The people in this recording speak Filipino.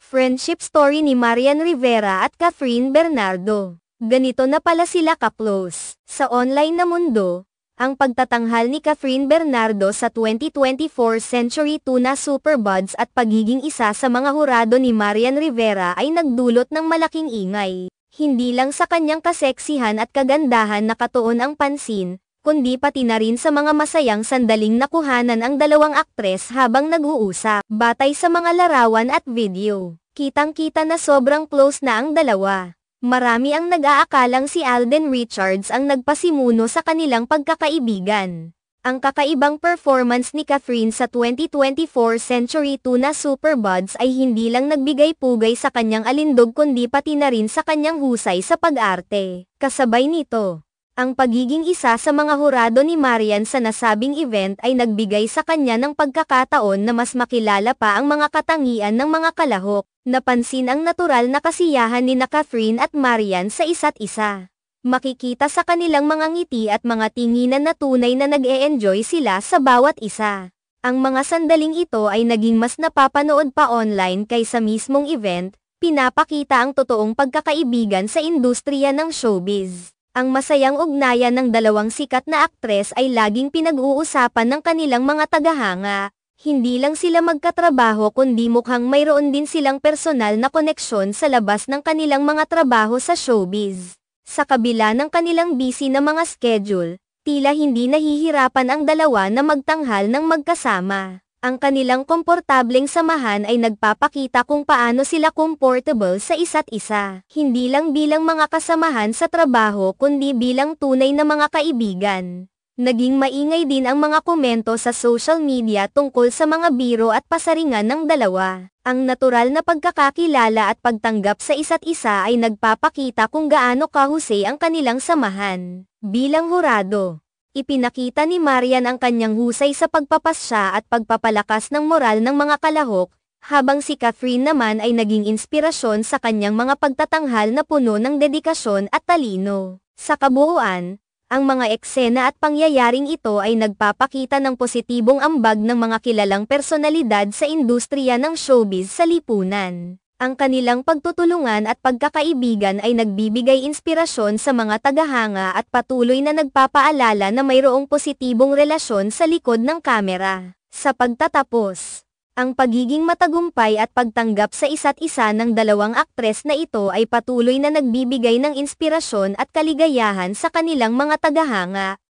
Friendship story ni Marian Rivera at Catherine Bernardo. Ganito na pala sila ka-close. Sa online na mundo, ang pagtatanghal ni Catherine Bernardo sa 2024 Century Tuna Superbuds at pagiging isa sa mga hurado ni Marian Rivera ay nagdulot ng malaking ingay. Hindi lang sa kanyang kaseksihan at kagandahan nakatuon ang pansin, kundi pati na rin sa mga masayang sandaling nakuhanan ang dalawang aktres habang nag-uusap. Batay sa mga larawan at video, kitang-kita na sobrang close na ang dalawa. Marami ang nag-aakalang si Alden Richards ang nagpasimuno sa kanilang pagkakaibigan. Ang kakaibang performance ni Catherine sa 2024 Century Tuna Superbuds ay hindi lang nagbigay pugay sa kanyang alindog kundi pati na rin sa kanyang husay sa pag-arte. Kasabay nito, ang pagiging isa sa mga hurado ni Marian sa nasabing event ay nagbigay sa kanya ng pagkakataon na mas makilala pa ang mga katangian ng mga kalahok. Napansin ang natural na kasiyahan ni Catherine at Marian sa isa't isa. Makikita sa kanilang mga ngiti at mga tinginan na tunay na nag-e-enjoy sila sa bawat isa. Ang mga sandaling ito ay naging mas napapanood pa online kaysa mismong event, pinapakita ang totoong pagkakaibigan sa industriya ng showbiz. Ang masayang ugnayan ng dalawang sikat na aktres ay laging pinag-uusapan ng kanilang mga tagahanga. Hindi lang sila magkatrabaho kundi mukhang mayroon din silang personal na koneksyon sa labas ng kanilang mga trabaho sa showbiz. Sa kabila ng kanilang busy na mga schedule, tila hindi nahihirapan ang dalawa na magtanghal ng magkasama. Ang kanilang komportableng samahan ay nagpapakita kung paano sila comfortable sa isa't isa. Hindi lang bilang mga kasamahan sa trabaho kundi bilang tunay na mga kaibigan. Naging maingay din ang mga komento sa social media tungkol sa mga biro at pasaringan ng dalawa. Ang natural na pagkakakilala at pagtanggap sa isa't isa ay nagpapakita kung gaano kahusay ang kanilang samahan. Bilang hurado, ipinakita ni Marian ang kanyang husay sa pagpapasya at pagpapalakas ng moral ng mga kalahok, habang si Catherine naman ay naging inspirasyon sa kanyang mga pagtatanghal na puno ng dedikasyon at talino. Sa kabuuan, ang mga eksena at pangyayaring ito ay nagpapakita ng positibong ambag ng mga kilalang personalidad sa industriya ng showbiz sa lipunan. Ang kanilang pagtutulungan at pagkakaibigan ay nagbibigay inspirasyon sa mga tagahanga at patuloy na nagpapaalala na mayroong positibong relasyon sa likod ng kamera. Sa pagtatapos, ang pagiging matagumpay at pagtanggap sa isa't isa ng dalawang aktres na ito ay patuloy na nagbibigay ng inspirasyon at kaligayahan sa kanilang mga tagahanga.